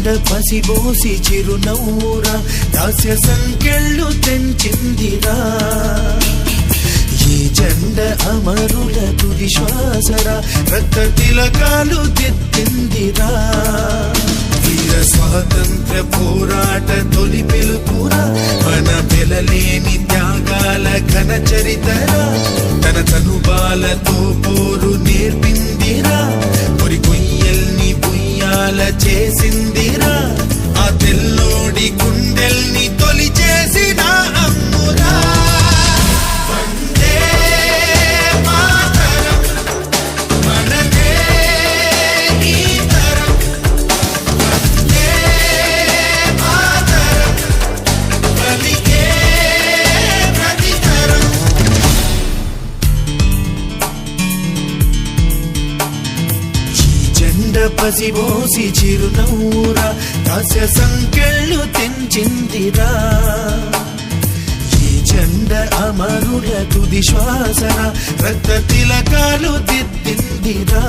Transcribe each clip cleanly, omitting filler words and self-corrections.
జెండ పసిబోసి చిరునవ్వురా దాస్య సంకెళ్ళు తెంచిందిరా ఈ జెండ అమరుల తుది శ్వాసరా రక్త తిలకాలు దిద్దిందిరా వీర స్వాతంత్ర పోరాట తొలి పిలుపురా మన వెలలేని త్యాగాల ఘన చరితరా తన తనుబాలతో పోరు నేర్పిందిరా పొరి కొయ్యల్ని బుయ్యాల చేసిందిరా ఆ తెల్లోడి గుండెల్ని తొలి చేసిన అమ్మురా పసిబోసి చిరునవ్వురా దాస్య సంకెళ్ళు తెంచిందిరా ఈ జెండ అమరుల తుది శ్వాసరా రక్త తిలకాలు దిద్దిందిరా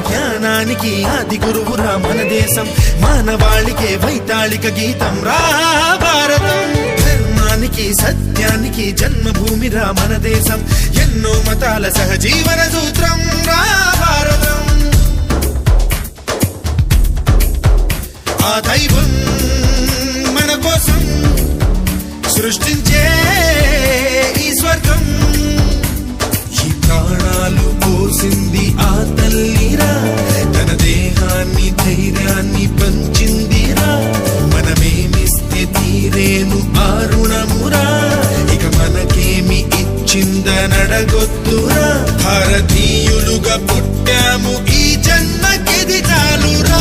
జ్ఞానానికి ఆది గురువురా మన దేశం మానవాళికే వైతాళిక గీతం రా భారతం ధర్మానికి సత్యానికి జన్మభూమిరా మన దేశం ఎన్నో మతాల సహజీవన సూత్రం రా భారతం ఆ దైవం మన కోసం సృష్టించే ఈ స్వర్గం ఈ ప్రాణాలు పోసింది ఆ తల్లిరా తన దేహాన్ని ధైర్యాన్ని పంచిందిరా మనమేమిస్తే తీరేను ఆ రుణమురా ఇక మనకేమి ఇచ్చిందనడగొద్దురా భారతీయులుగా పుట్టాము ఈ జన్మకిది చాలురా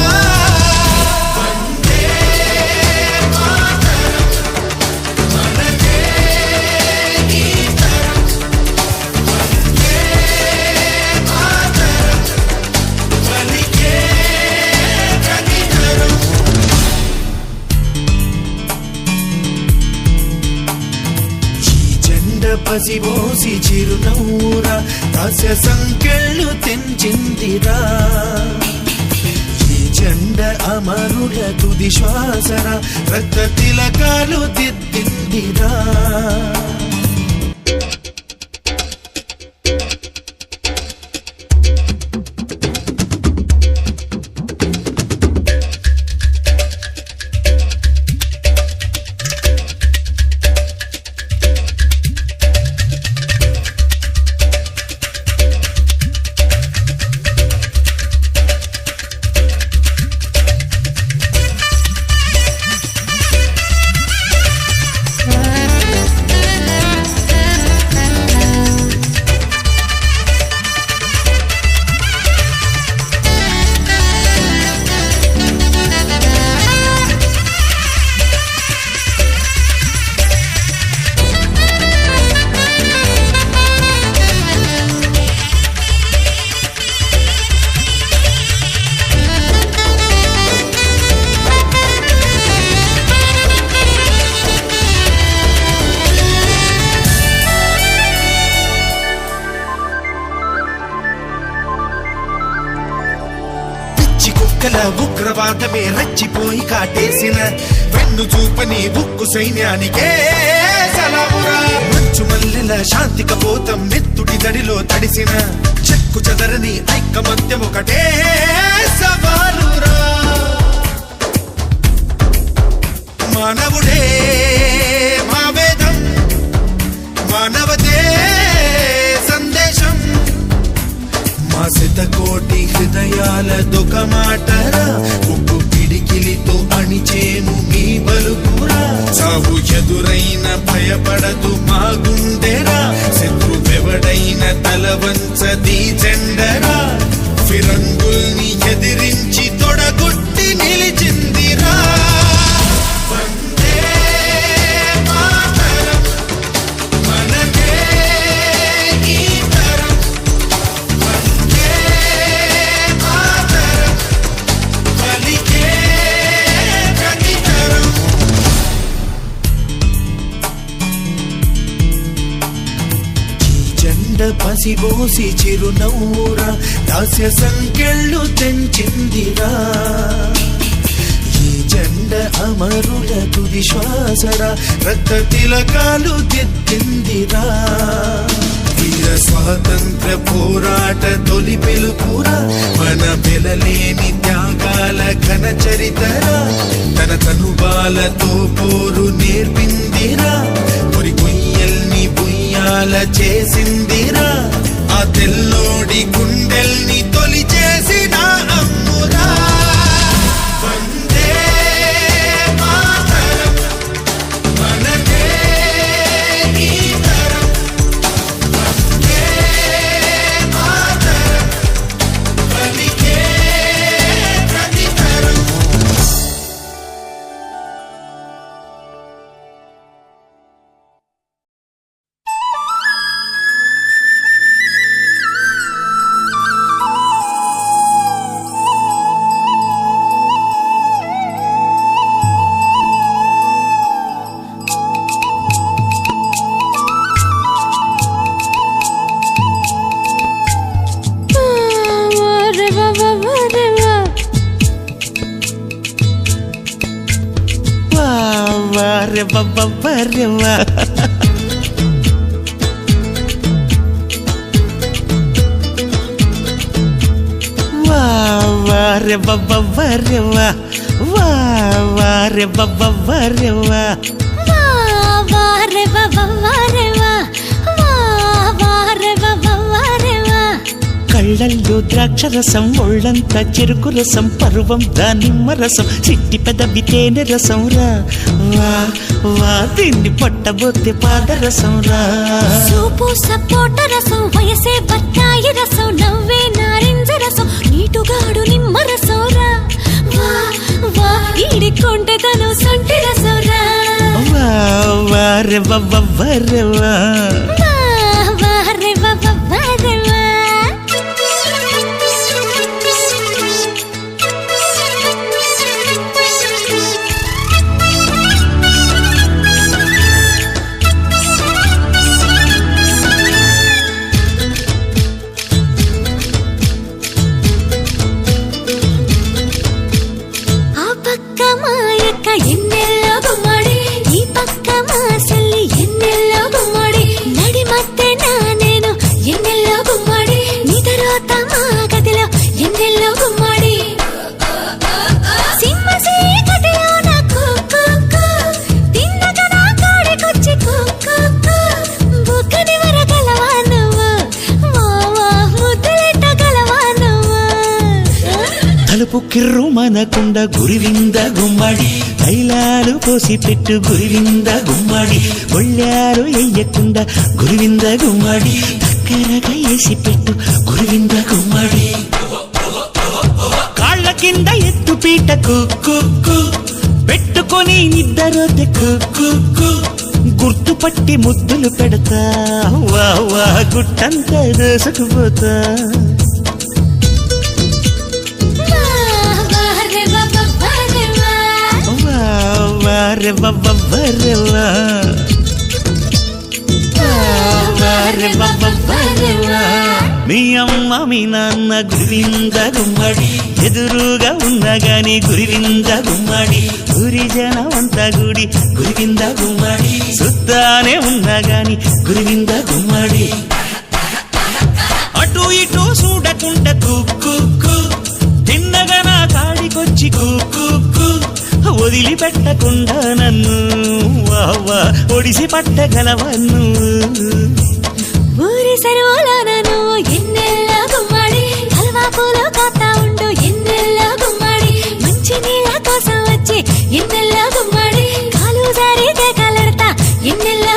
పసిబోసి చిరునవ్వురా దాస్య సంకెళ్ళు తెంచిందిరా ఈ జెండ అమరుల తుది శ్వాసరా రక్త తిలకాలు దిద్దిందిరా ఉగ్రవాదమే రెచ్చిపోయి కాటేసిన వెన్ను చూపని ఉక్కు సైన్యానికే సలామురా మంచు మల్లెల శాంతి కపోతం నెత్తుడి దడిలో తడిసిన చెక్కు చెదరని ఐకమత్యం ఒకటే సవాలురా మానవుడే మా వేదం మానవతే సందేశం మా శతకోటి హృదయాల దుఃఖమాటరా ఉప్పు పిడికిలితో అణిచేము మీ బలుకురా సాగు ఎదురైన భయ భయపడదు మా గుండెరా శత్రువెవడైన తల వంచది జెండరా ఫిరంగుల్ని ఎదిరించి తొడగొట్టి నిలిచిందిరా పసిబోసి చిరునవ్వురా దాస్య సంకెళ్ళు తెంచిందిరా ఈ జెండ అమరుల తుది శ్వాసరా రక్త తిలకాలు దిద్దిందిరా వీర స్వాతంత్ర పోరాట తొలి పిలుపురా మన వెలలేని త్యాగాల ఘన చరితరా తన తనుబాలతో పోరు నేర్పిందిరా పొరి కొయ్యల్ని బుయ్యాల చేసిందిరా ఆ తెల్లోడి గుండెల్ని తొలి చేసిన అమ్మురా వందే మాతరం మనదే ఈ తరం వందే మాతరం పలికే ప్రతి తరం కళ్ళల్లో ద్రాక్షరసం ఒళ్ళంతా చెరుకు రసం పరువం దానిమ్మ రసం చిట్టి పెదవి తేనె రసం రా వా వా దీన్ని పట్టబోతే పాదరసం రా సూపు సపోట రసం వయసే బత్తాయి రసం నవ్వే నారింజ రసం నీటుగాడు నిమ్మ రసం రా వా వా ఈడి కొంటెదను సొంటి రసం రా వా వా రే వా రే వా వా రే వా రే వా కిర్రు మనకుండ గురివింద గుమ్మడి తైలాలు పోసి పెట్టు గురివింద గుమ్మడి ఒళ్ళారు ఎయ్యకుండా గురివింద గుమ్మడి దగ్గరగా వేసి పెట్టు గురివింద గుమ్మడి కాళ్ళ కింద ఎత్తు పీట కుక్కు పెట్టుకొని నిద్దరోతే కుక్కు గుర్తుపట్టి ముద్దులు పెడతా వా వా గుట్టంతా దోసుకుపోతా మీ అమ్మ మీ నాన్న గురివింద గుమ్మడి ఎదురుగా ఉన్నా గాని గురివింద గుమ్మడి గురి జనమంతా గుడి గురివింద గుమ్మడి సుత్తానే ఉన్నా గాని గురివింద గుమ్మడి అటు ఇటు చూడకుండా కుక్కు తిన్నగా నా కాడికొచ్చి కుక్కు వదిలిపెట్టకుండా నన్ను వావా ఒడిసి పట్టగలవన్ను ఊరి సరువులను ఎన్నెల్ల గుమ్మడి హల్వా పూలు కాతా ఉండు ఎన్నెల్ల గుమ్మడి మంచి నీళ్ళ కోసం వచ్చి ఎన్నెల్ల గుమ్మడి కాలు జారి కలడతా ఎన్నెల్ల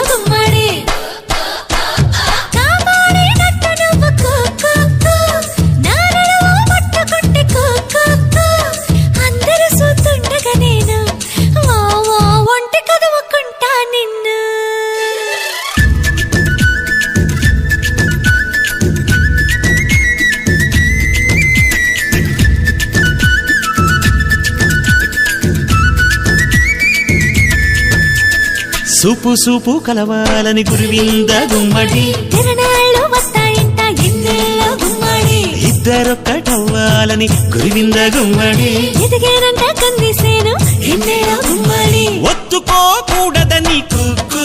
సూపు సూపు కలవాలని గురువింద గుమ్మడి తిరణాళ్ళు వస్తాయంట ఎన్నెల్లో గుమ్మడి ఇద్దరొక్కటవ్వాలని గురువింద గుమ్మడి ఎదిగేనంట కందిసేను ఎన్నెల్లో గుమ్మడి ఒత్తుకోకూడదని కుక్కు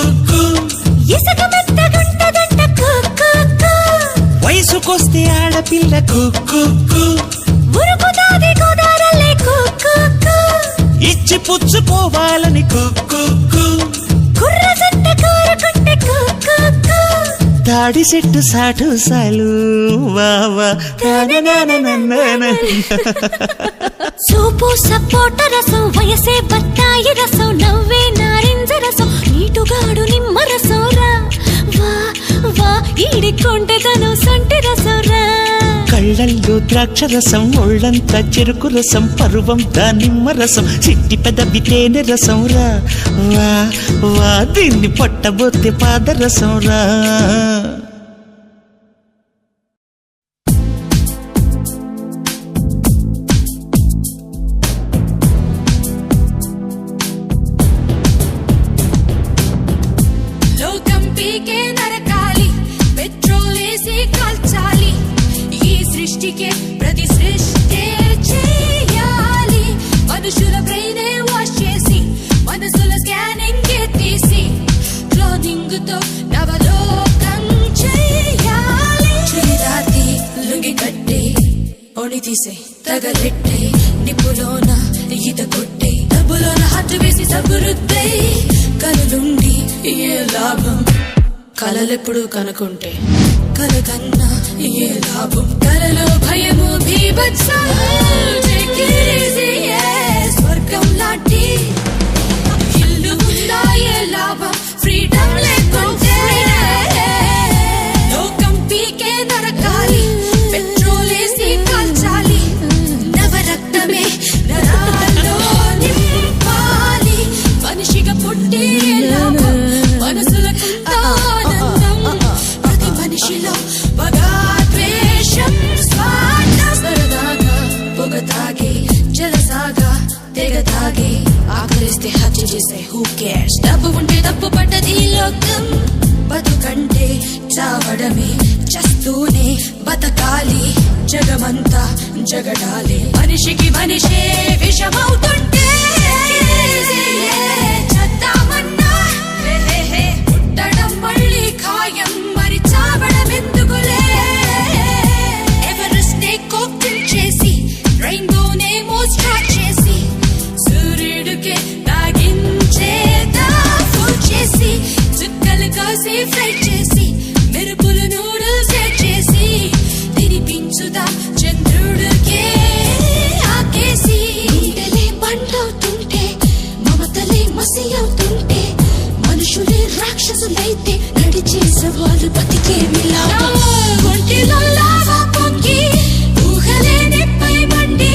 ఇసుక మెత్తగుంటదంట కుక్కు వయసుకొస్తే ఆడపిల్ల కుక్కు ఉరుకుతాది గోదారల్లే కుక్కు ఇచ్చి పుచ్చుకోవాలని కుక్కు కుర్ర జంట కోరుకుంటే కుక్కు తాడి చెట్టు సాటు సాలు వావా సూపు సపోట రసం వయసే బత్తాయి రసం నవ్వే నారింజ రసం నీటుగాడు నిమ్మ రసం రా వా వా ఈడికొంటెదను సొంటి రసం రా కళ్ళల్లో ద్రాక్ష రసం ఒళ్ళంతా చెరుకు రసం పరువం దానిమ్మ రసం చిట్టి పెదవి తేనె రసం రా వా వా దీన్ని పట్టబోతే పాదరసం రా లోకం పీకే నరకాలి పెట్రోలేసి కాల్చాలి ఈ సృష్టికే ప్రతి సృష్టి చేయాలి మనుషుల బ్రెయినే వాష్ చేసి మనసుల స్కానింగ్ తీసి క్లోనింగ్ తో నవలోకం చేయాలి చురిదాతి లుంగి కట్టి ఓణి తీసే తగలెట్టే నిప్పులోన ఈత కొట్టే డబ్బులోన హట్టు వేసి సబురుద్దే కనులుండి ఏ లాభం కలలెప్పుడు కనుకుంటే కలకన్నా ఏ లాభం కలలో భయము భీభత్సం స్వర్గం లాంటి ఇల్లు ఉందా ఏ లాభం ఫ్రీడమ్ లేకుంటే లోకం పీకే నరకాలి పెట్రోలేసి కాల్చాలి నవరక్తమే నరాల్లో నింపాలి మనిషిగా పుట్టి లాభం మనసులకుందా ఆనందం ప్రతి మనిషిలో పగాద్వేషం స్వార్థం సరదాగా పొగ తాగి జలసాగా తెగ తాగి ఆకలిస్తే హత్య చేసే హూ కేర్స్ డబ్బు ఉంటే తప్పు పడ్డది లోకం బతుకంటే చావడమే చస్తూనే బతకాలి జగమంతా జగడాలి మనిషికి మనిషే విషమవుతుంటే చద్దామన్నా పుట్టడం మళ్ళీ ఖాయం మరి చావడం ఎందుకులే ఎవరెస్ట్ నే కోక్టిల్ చేసి రెయిన్బోనే మోస్ట్రాట్ చేసి సూర్యుడికే తాగించేదా ఫుల్ చేసి చుక్కలు కాసి ఫ్రై చేసి మెరుపులు నూడిల్స్ చేసి తినిపించుదా చంద్రుడికే ఆకేసి గుండెలే మంటవుతుంటే మమతలే మసి అవుతుంటే మనుషులే రాక్షసులైతే నడిచేసే వాళ్ళు బతికేమి లాభం ఒంటిలో లావా పొంగి ఊహలే నెప్పై మండి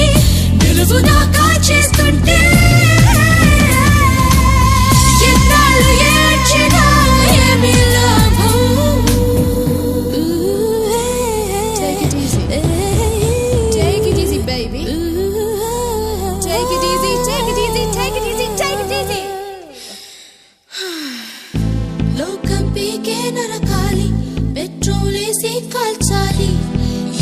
నిలువునా కాల్చేస్తుంటే ఎన్నాళ్ళు ఏడ్చినా ఏమి లాభం Take it easy. Take it easy, baby. Take it easy, take it easy, take it easy, take it easy. లోకం పీకే నరకాలి పెట్రోలేసి కాల్చాలి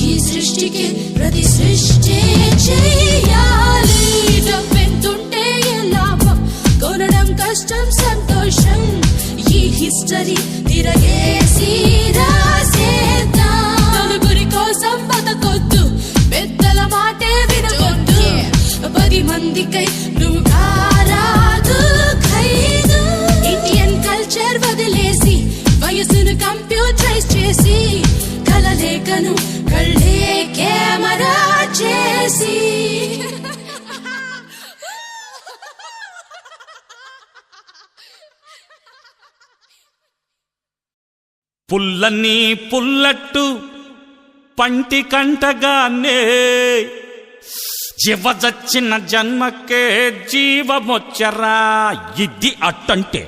ఈ సృష్టికి ప్రతి సృష్టి చేయాలి డబ్బెంతుంటే ఏ లాభం కొనడం కష్టం సంతోషం ఈ హిస్టరీ తిరగేసి రాసేద్దాం నలుగురి కోసం బతకొద్దు పెద్దల మాటే వినకొద్దు 10 మందికై నువ్వు కారాదు ఖైదు ఇండియన్ కల్చర్ వదిలేసి వయసును కంప్యూటరైజ్ చేసి కలలేఖను కళ్ళే కెమెరా చేసి పుల్లన్నీ పుల్లట్టు పంటి కంటగానే జీవజచ్చిన జన్మకే జీవమొచ్చరా ఇది అట్టంటే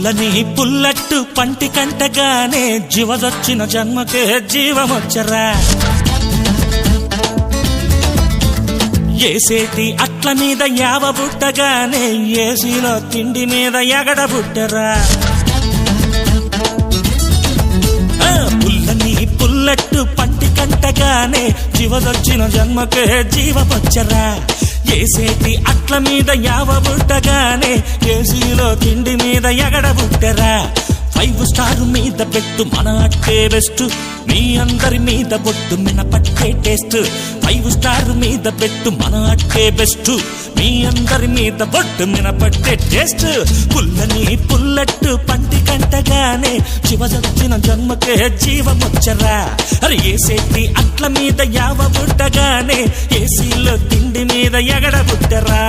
పుల్లని పుల్లట్టు పంటి కంటగానే జీవదొచ్చిన జన్మకే జీవమొచ్చరా ఏసేటి అట్ల మీద యావ బుట్టగానే ఏసీలో తిండి మీద ఎగడ బుట్టరా పుల్లని పుల్లట్టు పంటి కంటగానే జీవదొచ్చిన జన్మకే జీవమొచ్చరా ఏసేటి అట్ల మీద యావ బుట్టగానే ఏసీలో తిండి మీద ఎగడ బుట్టరా 5 స్టార్ మీద పెట్టు మన అట్టే బెస్ట్ మీ అందరి మీద బొట్టు మినపట్టే టేస్ట్ 5 స్టార్ మీద పెట్టు మన అట్టే బెస్ట్ మీ అందరి మీద బొట్టు మినపట్టే టేస్ట్ పుల్లని పుల్లట్టు పంటి కంటగానే శివజొచ్చిన జన్మకే జీవమొచ్చరా అరే ఏసేటి అట్ల మీద యావ బుట్టగానే ఏసీలో తిండి మీద ఎగడ బుట్టరా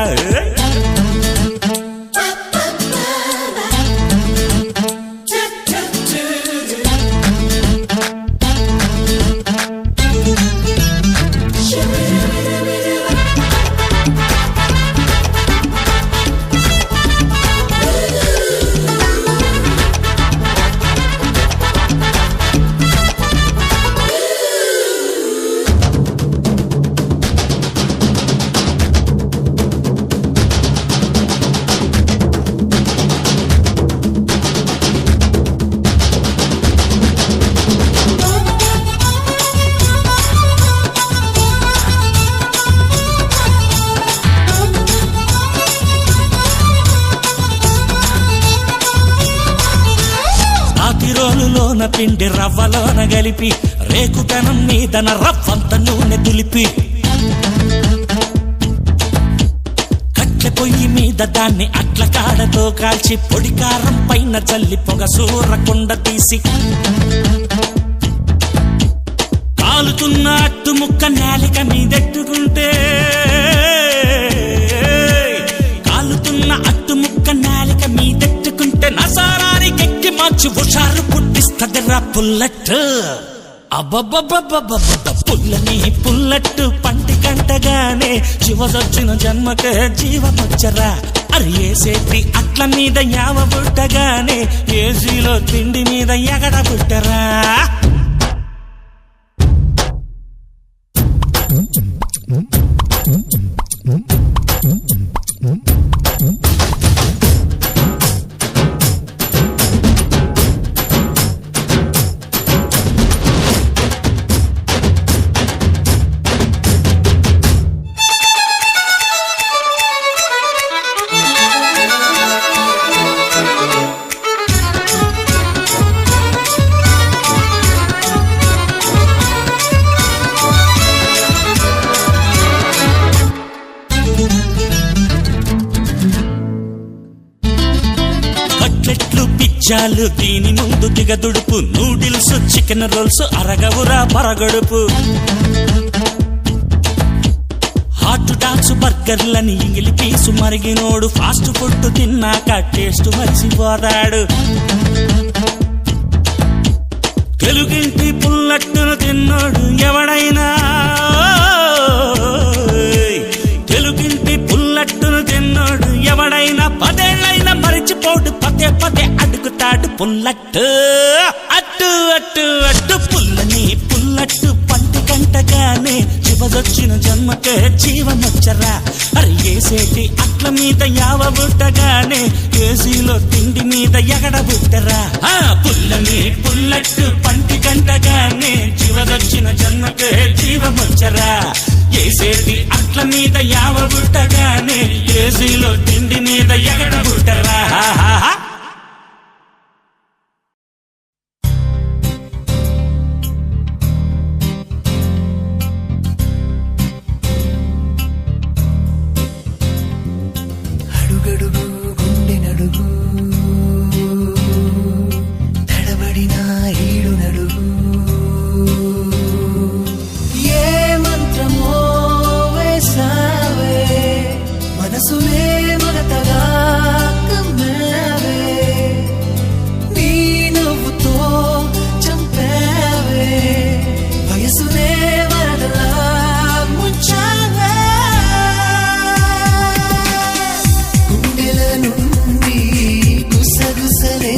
రోలులోన పిండి రవ్వలోన గలిపి రేకుతనం మీదన రవ్వంత నూనె దులిపి కట్ల పొయ్యి మీద దాన్ని అట్ల కాడతో కాల్చి పొడి కారం పైన చల్లి పొగ సూరకుండ తీసి కాలుతున్న అట్టు ముక్క నేలిక మీదెట్టుకుంటే కాలుతున్న అట్టు ముక్క నేలిక మీదెట్టుకుంటే నసారానికి మార్చి హుషారు పుట్టిస్తదిరా పుల్లట్టు అబ్బబ్బబ్బబ్బబ్బ పుల్లని పుల్లట్టు పంటి కంటగానే శివదొచ్చిన జన్మకే జీవమొచ్చరా అరే ఏసేటి అట్ల మీద యావ బుట్టగానే ఏసీలో తిండి మీద ఎగడ బుట్టరా పిజ్జాలు దీని ముందు దిగదుడుపు నూడిల్స్ చికెన్ రోల్స్ అరగవురా పరగడుపు హాట్ డాగ్స్ బర్గర్లని ఇంగిలి పీసు మరిగినోడు ఫాస్ట్ ఫుడ్ తిన్నాక టేస్ట్ మరిసిపోతాడు తెలుగింటి పుల్లట్టును తిన్నోడు ఎవడైనా తెలుగింటి పుల్లట్టును తిన్నోడు ఎవడైనా 10 ఏళ్ళైనా మరిచిపోడు పదే పదే అడుగుతాడు పుల్లట్టు అట్టు అట్టు అట్టు పుల్లని పుల్లట్టు పంటి కంటగానే శివదొచ్చిన జన్మకే జీవమొచ్చరా అరే ఏసేటి అట్ల మీద యావ బుట్టగానే ఏసీలో తిండి మీద ఎగడ బుట్టరా పుల్లని పుల్లట్టు పంటి కంటగానే శివదొచ్చిన జన్మకే జీవమొచ్చరా ఏసేటి అట్ల మీద యావ బుట్టగానే ఏసీలో తిండి మీద ఎగడ బుట్టరా అడుగడుగు గుండె నడుగు తడబడిన ఈడు నడుగు ఏ మంత్రమో వేసావే మనసునే మనతగా కమ్మావే నీ నవ్వుతో చంపావే వయసునే వరదలా ముంచావే గుండెల నుండి గుసగుసలే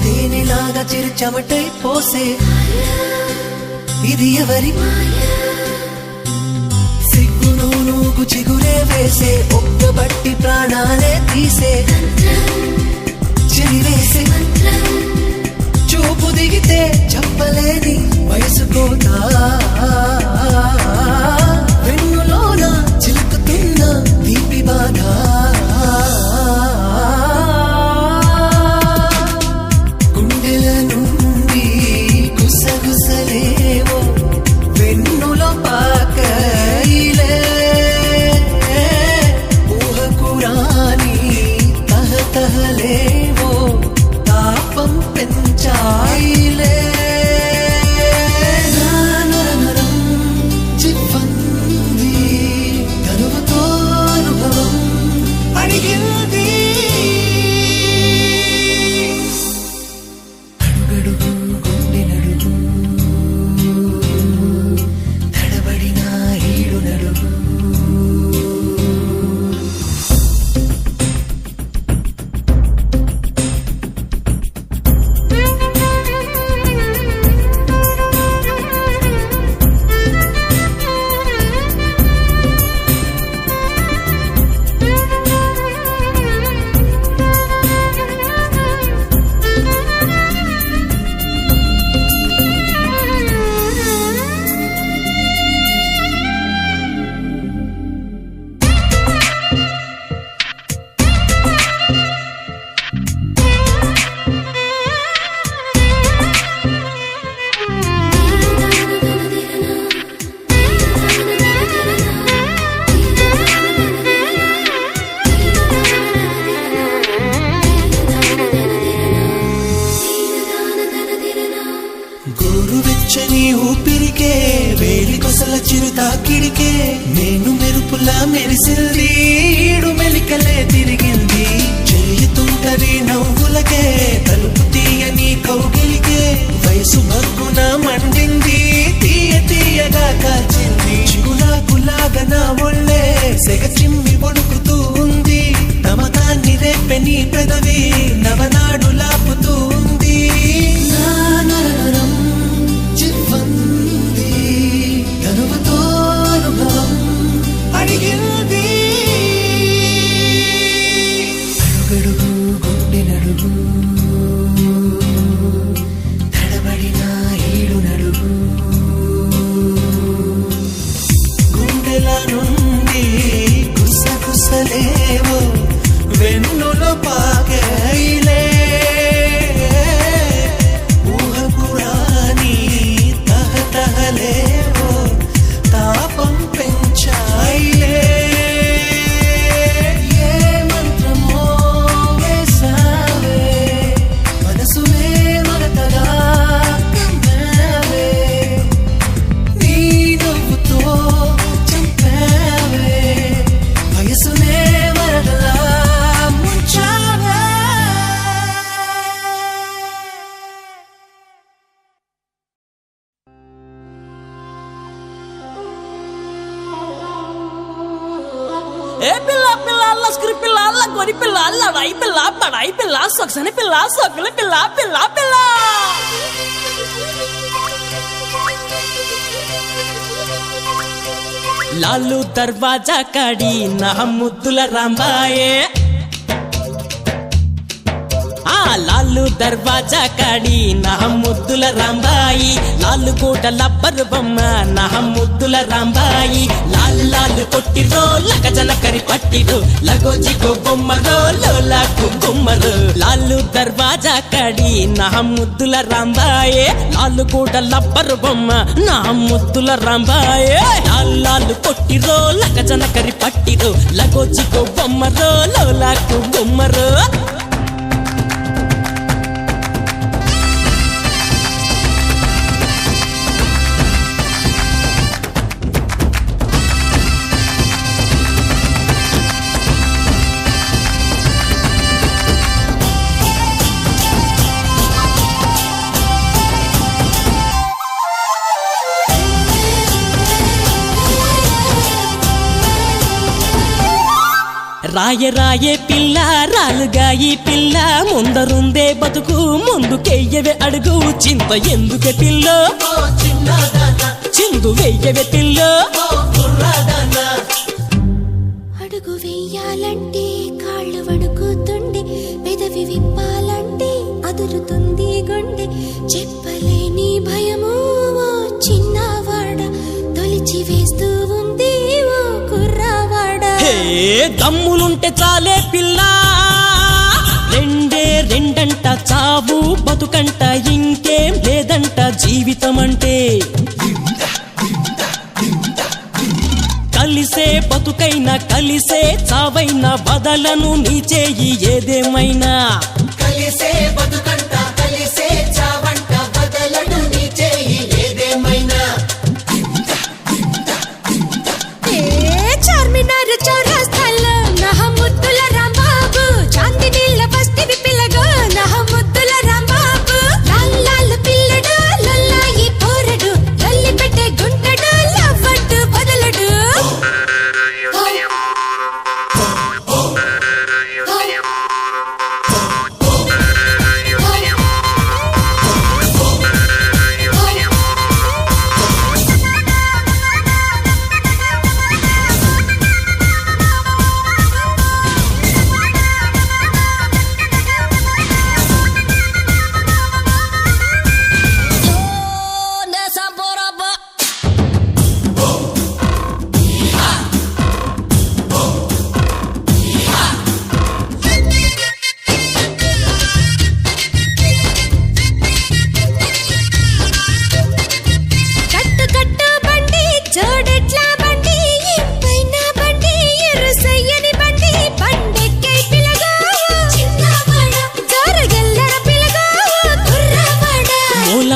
తేనెలాగా చిరు చెమటై పోసే ఇది ఎవరి సిగ్గును నూగు చిగురే వేసే ఒక్కబట్టి ప్రాణాలే తీసే చెరివేసే చూపు దిగితే చెప్పలేని వయసుకోతా వెన్నులోన చిలుకుతున్న తీపి బాధ గోరువెచ్చని ఊపిరికే వేలి కొసల చిరు తాకిడికే నేను మెరుపులా మెరిసింది ఈడు మెలికలే తిరిగింది చేయుతుంటది నవ్వులకే తలుపు తీయని కౌగిలికే వయసు మగ్గున మండింది తీయ తీయగా కాల్చింది చిగులాకులాగా నా ఒళ్ళే సెగ చిమ్మి వణుకుతూ ఉంది తమకాన్ని రేపె నీ పెదవి నవనాడు లాపుతూ ఉంది అడుగడుగు గుండె నడుగు తడబడిన ఏడు నడుగు గుండెల నుండి గుసగుసలేవో వెన్నులో పాకైలే ఊహపురాని తహతహలేవో తాపం పెంచాయిలే ఏ పిల్ల పిల్ల అల్ల స్క్రి పిల్ల అల్ల గొరి పిల్ల అల్ల రై పిల్ల పడై పిల్ల సొక్సని పిల్ల సొక్కుల పిల్ల పిల్ల పిల్ల లాలు దర్వాజా కాడి నా ముద్దుల రాంబాయే లాలు దర్వాజా కాడి నా ముద్దుల రాంబాయి లాలు కోట లబ్బరు బొమ్మ నా ముద్దుల రాంబాయి లాల్ లాలు కొట్టిరో లగజన కరి పట్టిరో లగోజిగో బొమ్మరో లోలాకు గుమ్మరో లాలు దర్వాజా కాడి నా ముద్దుల రాంబాయే లాలు కోట లబ్బరు బొమ్మ నా ముద్దుల రాంబాయే లాల్ లాలు కొట్టిరో లగజన కరి పట్టిరో లగోజిగో బొమ్మరో లోలాకు గుమ్మరో రాయే రాయే పిల్ల రాలుగా ఈ పిల్ల ముందరుందే బతుకు ముందుకెయ్యవే అడుగు చింత ఎందుకే పిల్లో చిందు వెయ్యవే పిల్లో అడుగు వెయ్యాలంటే కాళ్ళు వణుకుతుండే పెదవి విప్పాలంటే అదురుతుంది గుండె చెప్పలేని భయము ఓ చిన్నవాడ తొలిచి వేస్తూ ఉంది ఓ కుర్రవాడా హే దమ్ములుంటే చాలే పిల్ల రెండంట చావు బతుకంట ఇంకేం లేదంట జీవితం అంటే కలిసే బతుకైనా కలిసే చావైనా బదలను నీ చేయి ఏదేమైనా కలిసే బతుకంట కలిసే చావంట బదలను నీ చేయి ఏదేమైనా చార్మినార్ చౌరస్తాలో నా ముద్దుల రాంబాబు చాందినీళ్ళ బస్తివి పిల్లగా నా ముద్దుల రాంబాబు లాల్ పిల్లడు లొల్లాయి పోరడు లొల్లి పెట్టే గుంటడు లవ్వట్టు వదలడు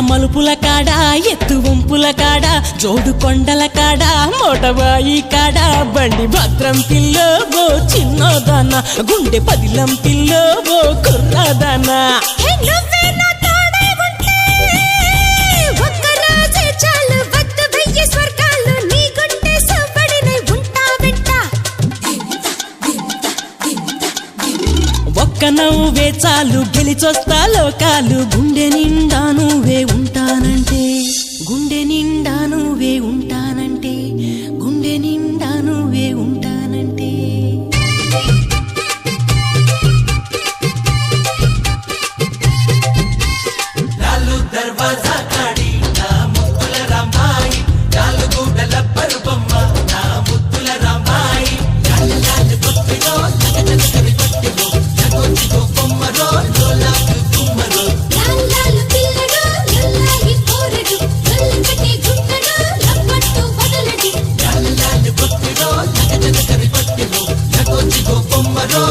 మలుపుల కాడ ఎత్తు వంపుల కాడ జోడు కొండల కాడ మోటబాయి కాడ బండి భద్రం పిల్లో ఓ చిన్నదాన గుండె పదిలం పిల్లో ఓ కుర్రాదానా ఒక్క నవ్వే చాలు గెలిచొస్తా లోకాలు గుండె నిండా నువ్వే ఉంటానంటే గుండె నిండా నువ్వే ఉంటానంటే గుండె నిండా నువ్వే ఉంటానంటే లాలు దర్వాజా కాడి నా ముద్దుల రాంబాయి లాలు గూడల పరుబమ్మ నా ముద్దుల రాంబాయి లాలు లాలు కొట్టిలో లగనగరి కొట్టిలో లగొచ్చిగో బొమ్మరో లోలాకు గుమ్మరో లాల్ పిల్లడు లొల్లాయి పోరడు లొల్లి పెట్టే గుంటడు లవ్వట్టు వదలడు లాలు లాలు కొట్టిలో లగనగరి కొట్టిలో లగొచ్చిగో బొమ్మరో